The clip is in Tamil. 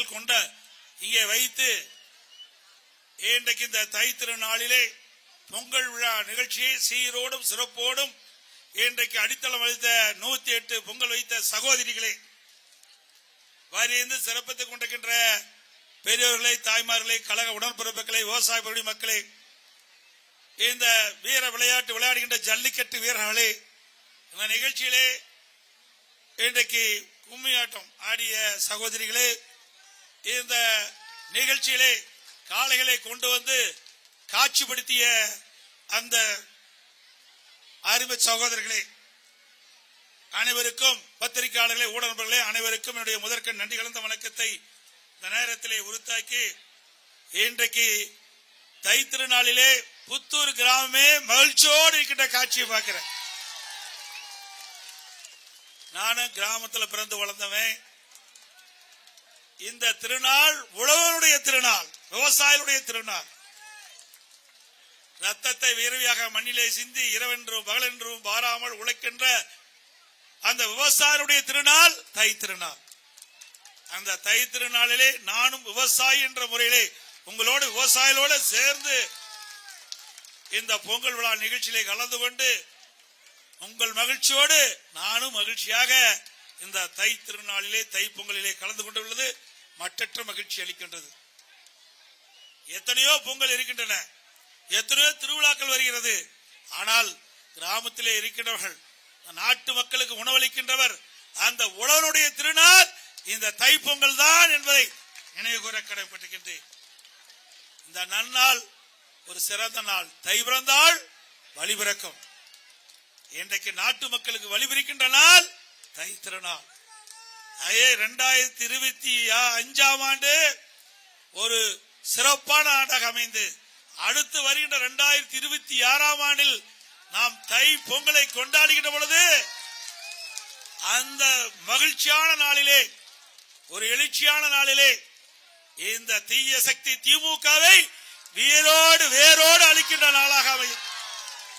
பொங்கல் கொண்ட இங்கே வைத்து இன்றைக்கு இந்த தை திருநாளிலே பொங்கல் விழா நிகழ்ச்சியை சீரோடும் சிறப்போடும் இன்றைக்கு அடித்தளம் வைத்த 108 பொங்கல் வைத்த சகோதரிகளே, வாரியிருந்து சிறப்பித்துக் கொண்டிருக்கின்ற பெரியவர்களை, தாய்மார்களை, கழக உடன்பிறப்புகளை, விவசாய பகுதி மக்களை, இந்த வீர விளையாட்டு விளையாடுகின்ற ஜல்லிக்கட்டு வீரர்களே, இந்த நிகழ்ச்சியிலே இன்றைக்கு கும்மியாட்டம் ஆடிய சகோதரிகளே, இந்த நிகழ்ச்சியிலே காளைகளை கொண்டு வந்து காட்சிப்படுத்திய அந்த அருமை சகோதரர்களே, அனைவருக்கும் பத்திரிகையாளர்களே, ஊடகங்களே அனைவருக்கும் என்னுடைய முதற்கண் நன்றி கலந்த வணக்கத்தை இந்த நேரத்திலே உறுத்தாக்கி, இன்றைக்கு தை திருநாளிலே புத்தூர் கிராமமே மகிழ்ச்சியோடு இருக்கின்ற காட்சியை பார்க்கிறேன். நானும் கிராமத்தில் பிறந்து வளர்ந்தவன். இந்த திருநாள் உழவனுடைய திருநாள், விவசாயிகளுடைய திருநாள். ரத்தத்தை வேர்வையாக மண்ணிலே சிந்தி இரவென்றும் பகலென்றும் பாராமல் உழைக்கின்ற அந்த விவசாயிகளுடைய திருநாள் தை திருநாள். அந்த தை திருநாளிலே நானும் விவசாயி என்ற முறையிலே உங்களோடு விவசாயிகளோடு சேர்ந்து இந்த பொங்கல் விழா நிகழ்ச்சியிலே கலந்து கொண்டு உங்கள் மகிழ்ச்சியோடு நானும் மகிழ்ச்சியாக இந்த தை திருநாளிலே தை பொங்கலிலே கலந்து கொண்டுள்ளது மற்றற்ற மகிழ்ச்சி அளிக்கின்றது. எத்தனையோ பொங்கல் இருக்கின்றன, எத்தனையோ திருவிழாக்கள் வருகிறது. ஆனால் கிராமத்திலே இருக்கின்றவர்கள், நாட்டு மக்களுக்கு உணவளிக்கின்றவர், அந்த உழவனுடைய திருநாள் இந்த தை பொங்கல் தான் என்பதை நினைவு கூற கடமைப்பட்டிருக்கின்றேன். இந்த நன்னாள் ஒரு சிறந்த நாள். தை பிறந்தால் வழி பிறக்கும். இன்றைக்கு நாட்டு மக்களுக்கு வழி பிறக்கின்ற நாள் தை திருநாள். 2025 ஆண்டு ஒரு சிறப்பான ஆண்டாக அமைந்து அடுத்து வருகின்ற 2026 ஆண்டில் நாம் தை பொங்கலை கொண்டாடுகின்ற பொழுது அந்த மகிழ்ச்சியான நாளிலே, ஒரு எழுச்சியான நாளிலே இந்த தீய சக்தி திமுகவை வேரோடு அழிக்கின்ற நாளாக அமையும்.